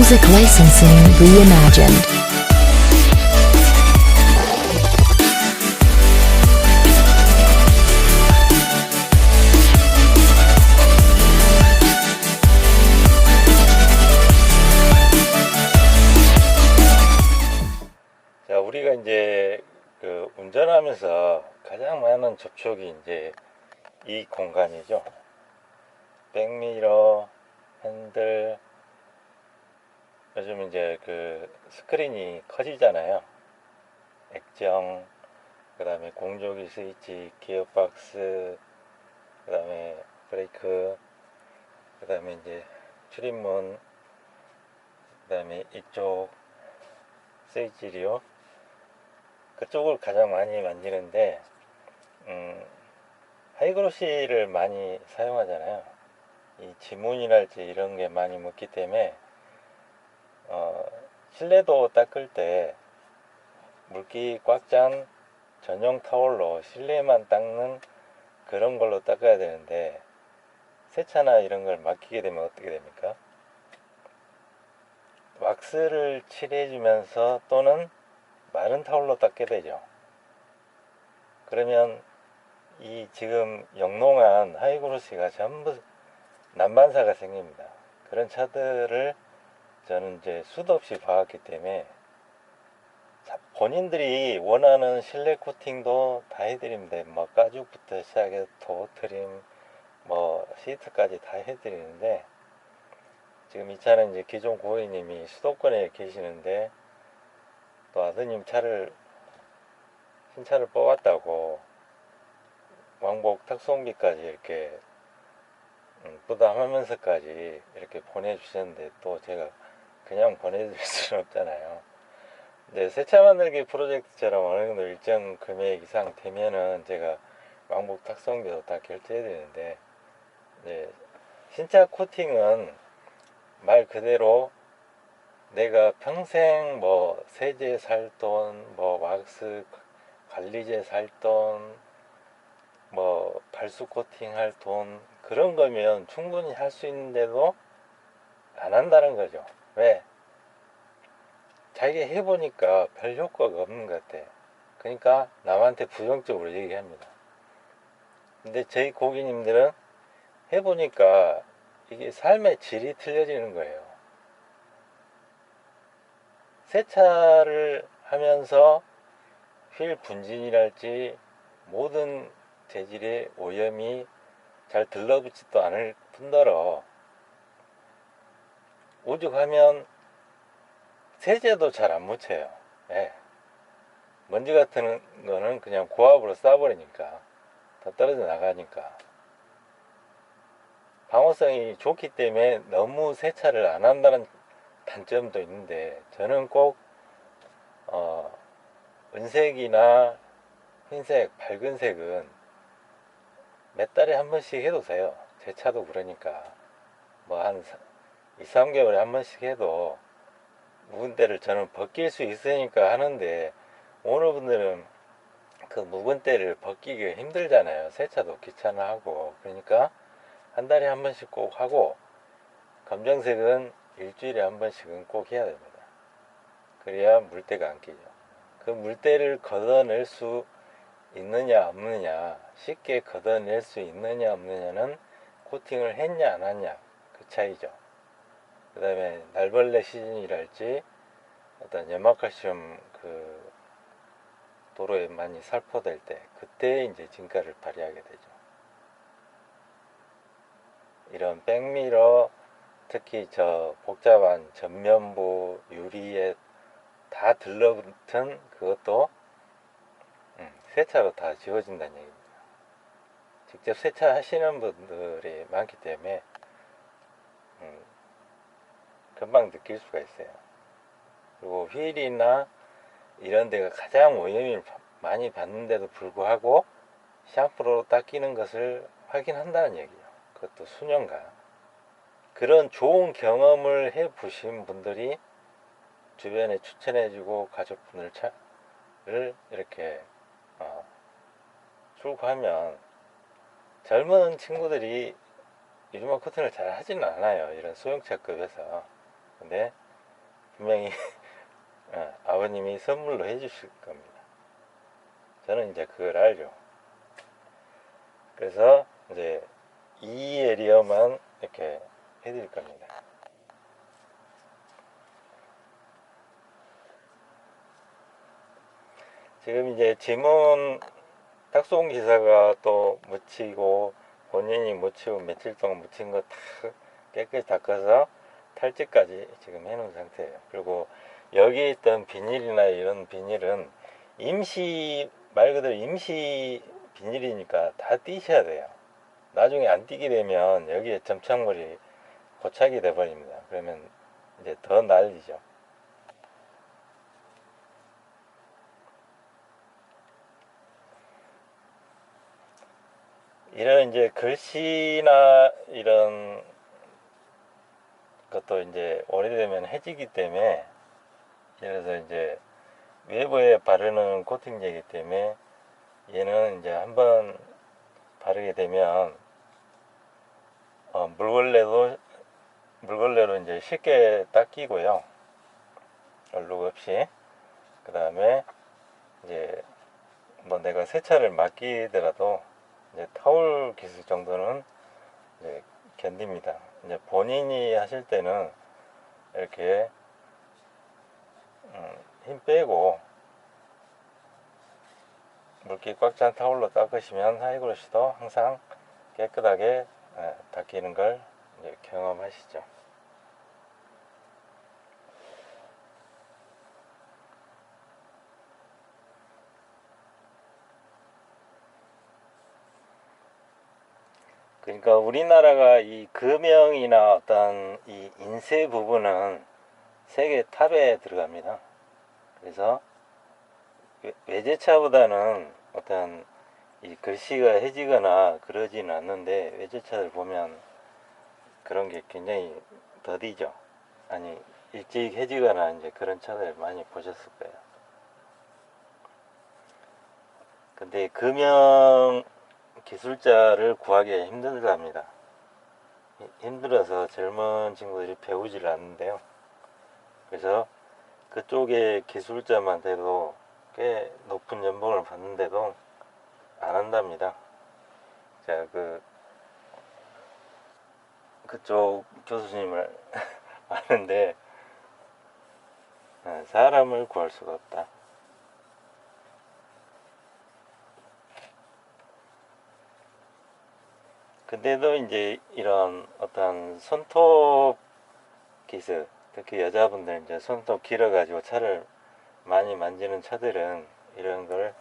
Music licensing reimagined. 자, 우리가 이제 운전하면서 가장 많은 접촉이 이제 이 공간이죠. 백미러, 핸들, 요즘 이제 스크린이 커지잖아요. 액정, 그 다음에 공조기 스위치, 기어박스, 그 다음에 브레이크, 그 다음에 이제 출입문, 그 다음에 이쪽 스위치리오, 그쪽을 가장 많이 만지는데 하이그로시를 많이 사용하잖아요. 이 지문이랄지 이런 게 많이 묻기 때문에 실내도 닦을 때 물기 꽉 찬 전용 타월로 실내만 닦는 그런 걸로 닦아야 되는데, 세차나 이런 걸 맡기게 되면 어떻게 됩니까? 왁스를 칠해주면서 또는 마른 타월로 닦게 되죠. 그러면 이 지금 영롱한 하이그로시가 전부 난반사가 생깁니다. 그런 차들을 저는 이제 수도 없이 봐왔기 때문에 본인들이 원하는 실내 코팅도 다 해드립니다. 뭐 가죽부터 시작해서 도어 트림, 뭐 시트까지 다 해드리는데, 지금 이 차는 이제 기존 고객님이 수도권에 계시는데 또 아드님 신차를 뽑았다고 왕복 탁송비까지 이렇게 부담하면서까지 이렇게 보내주셨는데, 또 제가 그냥 보내드릴 수는 없잖아요. 근데 세차 만들기 프로젝트처럼 어느 정도 일정 금액 이상 되면은 제가 왕복 탁송비도 다 결제해야 되는데, 이제 신차 코팅은 말 그대로 내가 평생 뭐 세제 살 돈, 뭐 왁스 관리제 살 돈, 뭐 발수 코팅 할 돈, 그런 거면 충분히 할 수 있는데도 안 한다는 거죠. 왜? 자기가 해보니까 별 효과가 없는 것 같아. 그러니까 남한테 부정적으로 얘기합니다. 근데 저희 고객님들은 해보니까 이게 삶의 질이 틀려지는 거예요. 세차를 하면서 휠 분진이랄지 모든 재질의 오염이 잘 들러붙지도 않을 뿐더러, 오죽하면 세제도 잘 안 묻혀요. 예. 먼지 같은 거는 그냥 고압으로 쏴버리니까 다 떨어져 나가니까. 방호성이 좋기 때문에 너무 세차를 안 한다는 단점도 있는데, 저는 꼭 은색이나 흰색, 밝은 색은 몇 달에 한 번씩 해도 돼요. 제 차도 그러니까 뭐 한 2, 3개월에 한 번씩 해도 묵은 때를 저는 벗길 수 있으니까 하는데, 오늘 분들은 그 묵은 때를 벗기기가 힘들잖아요. 세차도 귀찮아하고. 그러니까 한 달에 한 번씩 꼭 하고, 검정색은 일주일에 한 번씩은 꼭 해야 됩니다. 그래야 물때가 안 끼죠. 그 물때를 걷어낼 수 있느냐 없느냐, 쉽게 걷어낼 수 있느냐 없느냐는 코팅을 했냐 안 했냐, 그 차이죠. 그 다음에 날벌레 시즌이랄지 어떤 염화칼슘 도로에 많이 살포될 때, 그때 이제 진가를 발휘하게 되죠. 이런 백미러, 특히 저 복잡한 전면부 유리에 다 들러붙은 그것도 세차로 다 지워진다는 얘기입니다. 직접 세차하시는 분들이 많기 때문에 금방 느낄 수가 있어요. 그리고 휠이나 이런 데가 가장 오염을 많이 받는데도 불구하고 샴푸로 닦이는 것을 확인한다는 얘기죠. 그것도 수년간. 그런 좋은 경험을 해 보신 분들이 주변에 추천해주고 가족분을 이렇게 출고하면, 젊은 친구들이 요즘은 코팅을 잘 하지는 않아요. 이런 소형차급에서. 근데 분명히 아버님이 선물로 해주실 겁니다. 저는 이제 그걸 알죠. 그래서 이제 이 에리어만 이렇게 해드릴 겁니다. 지금 이제 지문 탁송 기사가 또 묻히고 본인이 묻히고 며칠 동안 묻힌 거 다 깨끗이 닦아서 탈지까지 지금 해놓은 상태예요. 그리고 여기에 있던 비닐이나 이런 비닐은 임시, 말 그대로 임시 비닐이니까 다 띄셔야 돼요. 나중에 안 띄게 되면 여기에 점착물이 고착이 돼 버립니다. 그러면 이제 더 난리죠. 이런 이제 글씨나 이런 것도 이제 오래되면 해지기 때문에, 예를 들어서 이제 외부에 바르는 코팅제이기 때문에 얘는 이제 한번 바르게 되면 물걸레로 이제 쉽게 닦이고요. 얼룩 없이. 그 다음에 이제 뭐 내가 세차를 맡기더라도 이제 타올 기술 정도는 이제 견딥니다. 이제 본인이 하실 때는 이렇게 힘 빼고 물기 꽉 찬 타올로 닦으시면 하이그로시도 항상 깨끗하게 닦이는 걸 이제 경험하시죠. 그러니까 우리나라가 이 금형이나 어떤 이 인쇄 부분은 세계 탑에 들어갑니다. 그래서 외제차보다는 어떤 이 글씨가 해지거나 그러진 않는데, 외제차를 보면 그런 게 굉장히 더디죠. 아니, 일찍 해지거나 이제 그런 차들 많이 보셨을 거예요. 근데 금형 기술자를 구하기가 힘들답니다. 힘들어서 젊은 친구들이 배우질 않는데요. 그래서 그쪽에 기술자만 돼도 꽤 높은 연봉을 받는데도 안 한답니다. 제가 그쪽 교수님을 아는데, 사람을 구할 수가 없다. 근데도 이제 이런 어떤 손톱 기술, 특히 여자분들 이제 손톱 길어가지고 차를 많이 만지는 차들은 이런 걸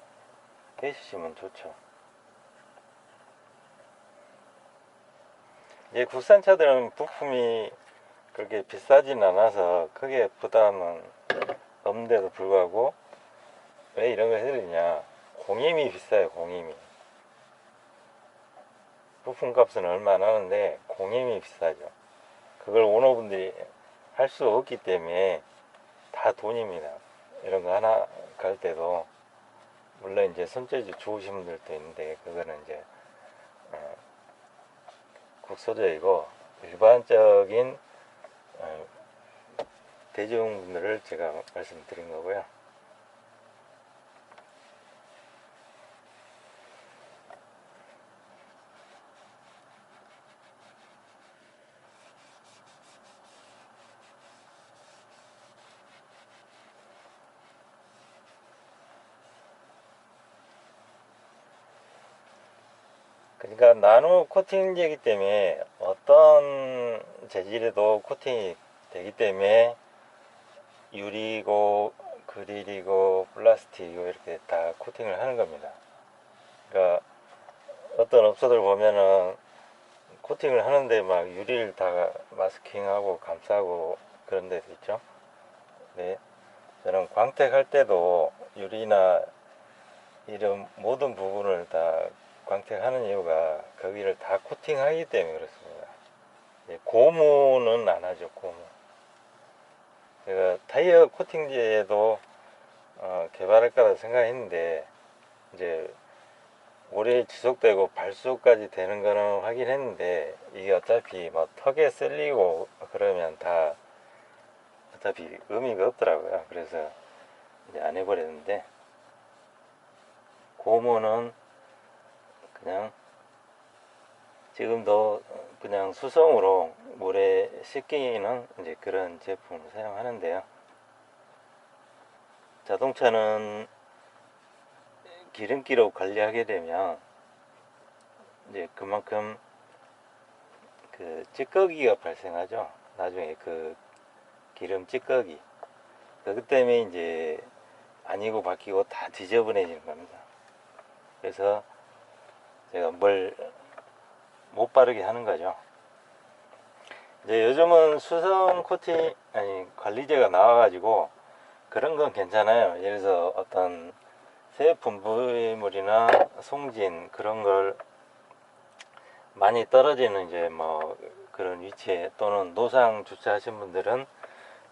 해주시면 좋죠. 이제 국산 차들은 부품이 그렇게 비싸진 않아서 크게 부담은 없는데도 불구하고 왜 이런 걸 해드리냐, 공임이 비싸요. 공임이 부품값은 얼마 안 하는데 공임이 비싸죠. 그걸 오너분들이 할 수 없기 때문에 다 돈입니다. 이런 거 하나 갈 때도 물론 이제 손재주 좋으신 분들도 있는데 그거는 이제 국소적이고 일반적인 대중분들을 제가 말씀드린 거고요. 그러니까 나노 코팅제이기 때문에 어떤 재질에도 코팅이 되기 때문에 유리고 그릴이고 플라스틱이고 이렇게 다 코팅을 하는 겁니다. 그러니까 어떤 업소들 보면은 코팅을 하는데 막 유리를 다 마스킹하고 감싸고 그런 데도 있죠. 네, 저는 광택할 때도 유리나 이런 모든 부분을 다 광택하는 이유가 거기를 다 코팅하기 때문에 그렇습니다. 고무는 안 하죠. 고무. 제가 타이어 코팅제도 개발할까 생각했는데 이제 오래 지속되고 발수까지 되는 거는 하긴 했는데, 이게 어차피 뭐 턱에 쓸리고 그러면 다 어차피 의미가 없더라고요. 그래서 이제 안 해버렸는데, 고무는 그냥 지금도 그냥 수성으로 물에 씻기는 이제 그런 제품을 사용하는데요. 자동차는 기름기로 관리하게 되면 이제 그만큼 그 찌꺼기가 발생하죠. 나중에 그 기름 찌꺼기. 그것 때문에 이제 아니고 바뀌고 다 지저분해지는 겁니다. 그래서 제가 뭘 못 바르게 하는 거죠. 이제 요즘은 수성 코팅 아니 관리제가 나와가지고 그런 건 괜찮아요. 예를 들어서 어떤 새 분비물이나 송진 그런 걸 많이 떨어지는 이제 뭐 그런 위치에 또는 노상 주차하신 분들은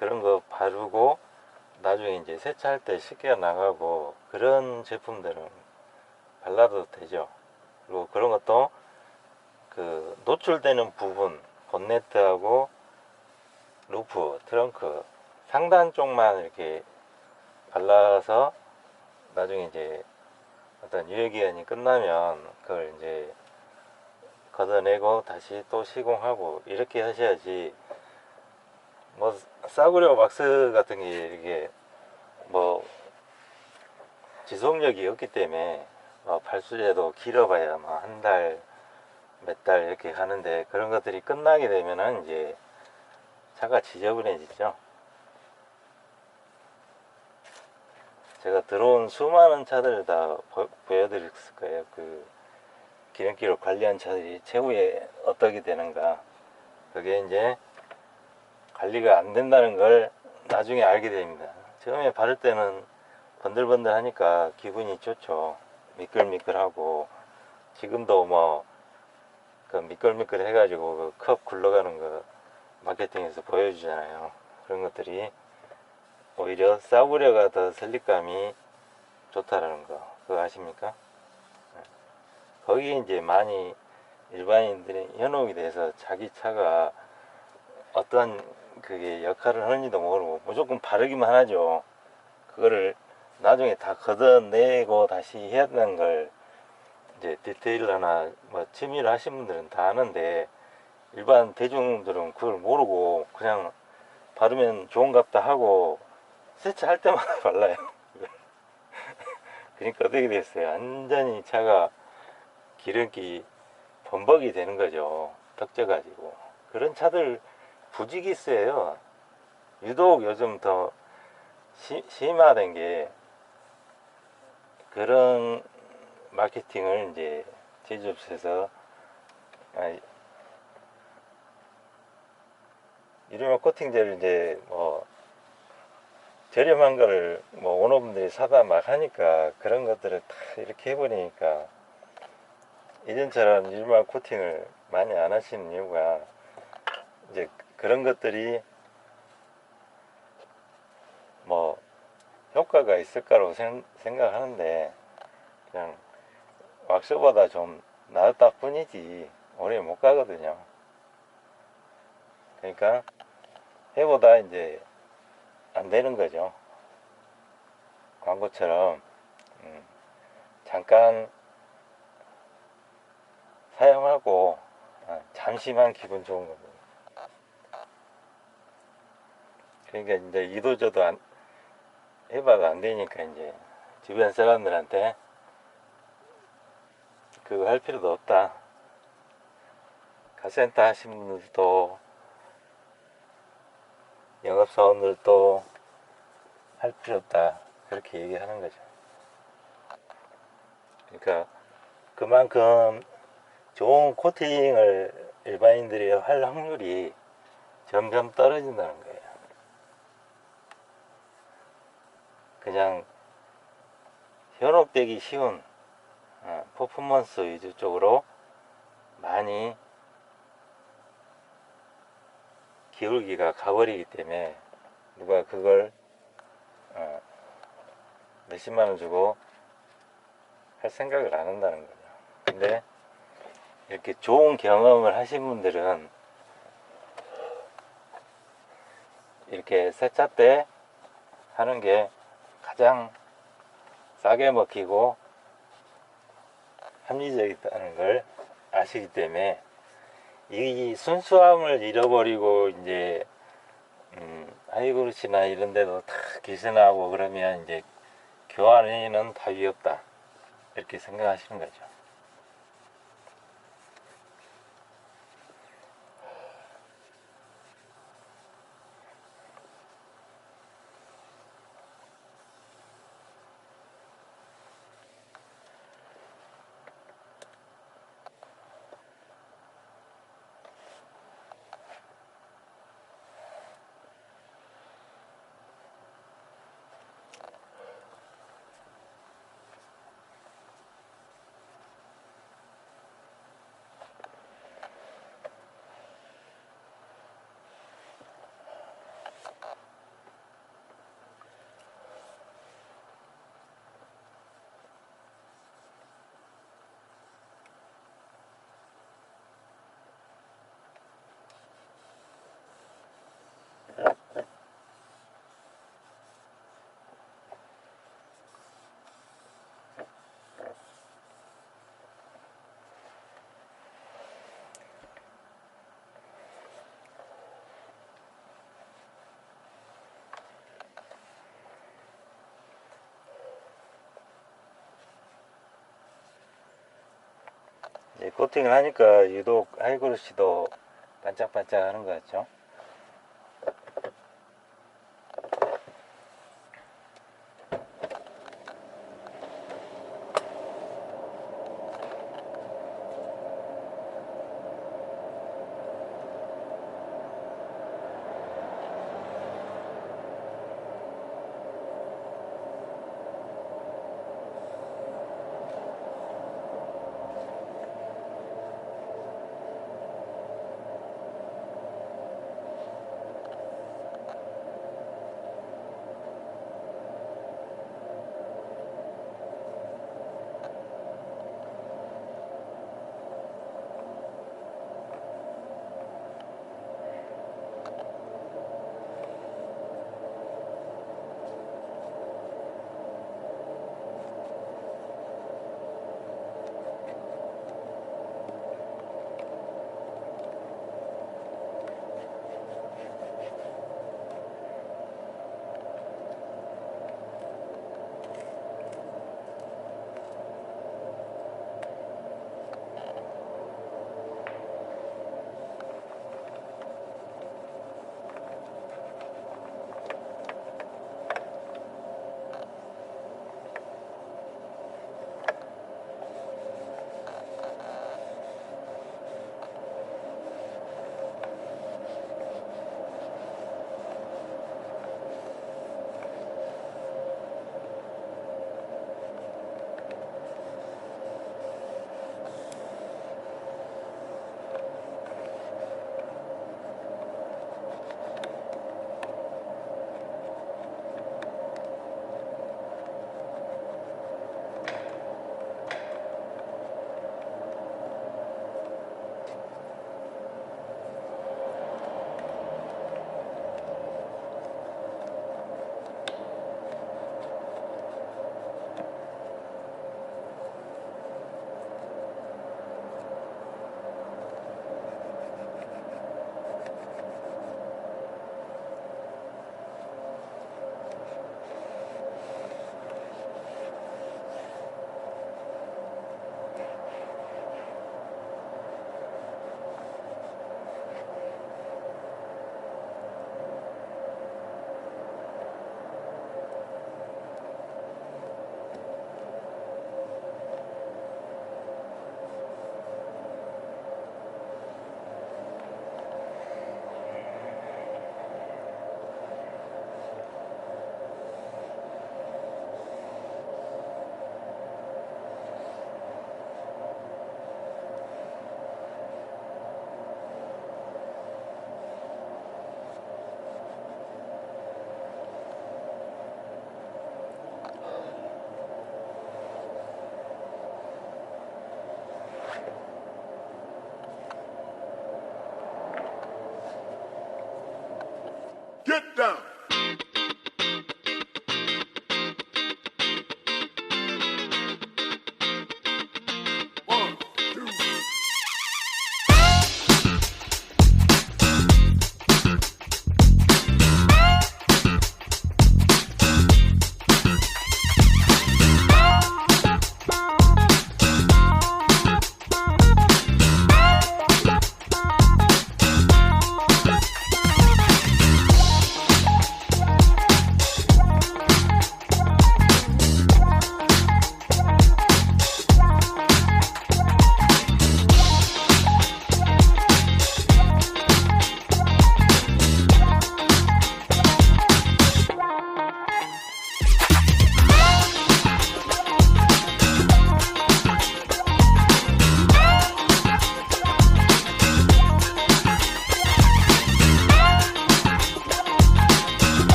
그런 거 바르고 나중에 이제 세차할 때 쉽게 나가고 그런 제품들은 발라도 되죠. 그리고 그런 것도 그 노출되는 부분 본네트하고 루프, 트렁크 상단 쪽만 이렇게 발라서 나중에 이제 어떤 유효기간이 끝나면 그걸 이제 걷어내고 다시 또 시공하고 이렇게 하셔야지, 뭐 싸구려 왁스 같은 게 이게 뭐 지속력이 없기 때문에 발수제도 길어봐야 뭐 한 달, 몇 달 이렇게 가는데 그런 것들이 끝나게 되면은 이제 차가 지저분해지죠. 제가 들어온 수많은 차들을 다 보여드렸을 거예요. 그 기름기를 관리한 차들이 최후에 어떻게 되는가. 그게 이제 관리가 안 된다는 걸 나중에 알게 됩니다. 처음에 바를 때는 번들번들 하니까 기분이 좋죠. 미끌미끌하고, 지금도 뭐 그 미끌미끌 해가지고 그 컵 굴러가는 거 마케팅에서 보여주잖아요. 그런 것들이 오히려 싸구려가 더 설립감이 좋다라는 거, 그거 아십니까? 거기에 이제 많이 일반인들이 현혹이 돼서 자기 차가 어떤 그게 역할을 하는지도 모르고 무조건 바르기만 하죠. 그거를 나중에 다 걷어내고 다시 해야 되는 걸 이제 디테일러나 뭐 취미를 하신 분들은 다 아는데, 일반 대중들은 그걸 모르고 그냥 바르면 좋은갑다 하고 세차할 때마다 발라요. 그러니까 어떻게 됐어요? 완전히 차가 기름기 범벅이 되는 거죠. 덕져가지고. 그런 차들 부직이 세요. 유독 요즘 더 심화된 게 그런 마케팅을 이제 제조업체에서 유리막 코팅제를 이제 뭐 저렴한 거를 뭐 오너분들이 사다 막 하니까 그런 것들을 다 이렇게 해버리니까 예전처럼 유리막 코팅을 많이 안 하시는 이유가 이제 그런 것들이 뭐 효과가 있을까라고 생각하는데 그냥 왁스보다 좀 나았다 뿐이지 오래 못 가거든요. 그러니까 해보다 이제 안 되는 거죠. 광고처럼 잠깐 사용하고 잠시만 기분 좋은 겁니다. 그러니까 이제 이도저도 해봐도 안 되니까 이제 주변 사람들한테 그거 할 필요도 없다. 카센터 하시는 분들도 영업사원들도 할 필요 없다. 그렇게 얘기하는 거죠. 그러니까 그만큼 좋은 코팅을 일반인들이 할 확률이 점점 떨어진다는 거예요. 그냥 현혹되기 쉬운 퍼포먼스 위주 쪽으로 많이 기울기가 가버리기 때문에 누가 그걸 몇십만 원 주고 할 생각을 안 한다는 거죠. 근데 이렇게 좋은 경험을 하신 분들은 이렇게 세차 때 하는 게 가장 싸게 먹히고 합리적이다는 걸 아시기 때문에 이 순수함을 잃어버리고 이제 하이그루시나 이런 데도 다 기스나고 그러면 이제 교환에는 답이 없다 이렇게 생각하시는 거죠. 이제 코팅을 하니까 유독 하이그루시도 반짝반짝 하는 것 같죠. Get down. One, two.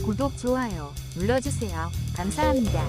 구독, 좋아요 눌러주세요. 감사합니다.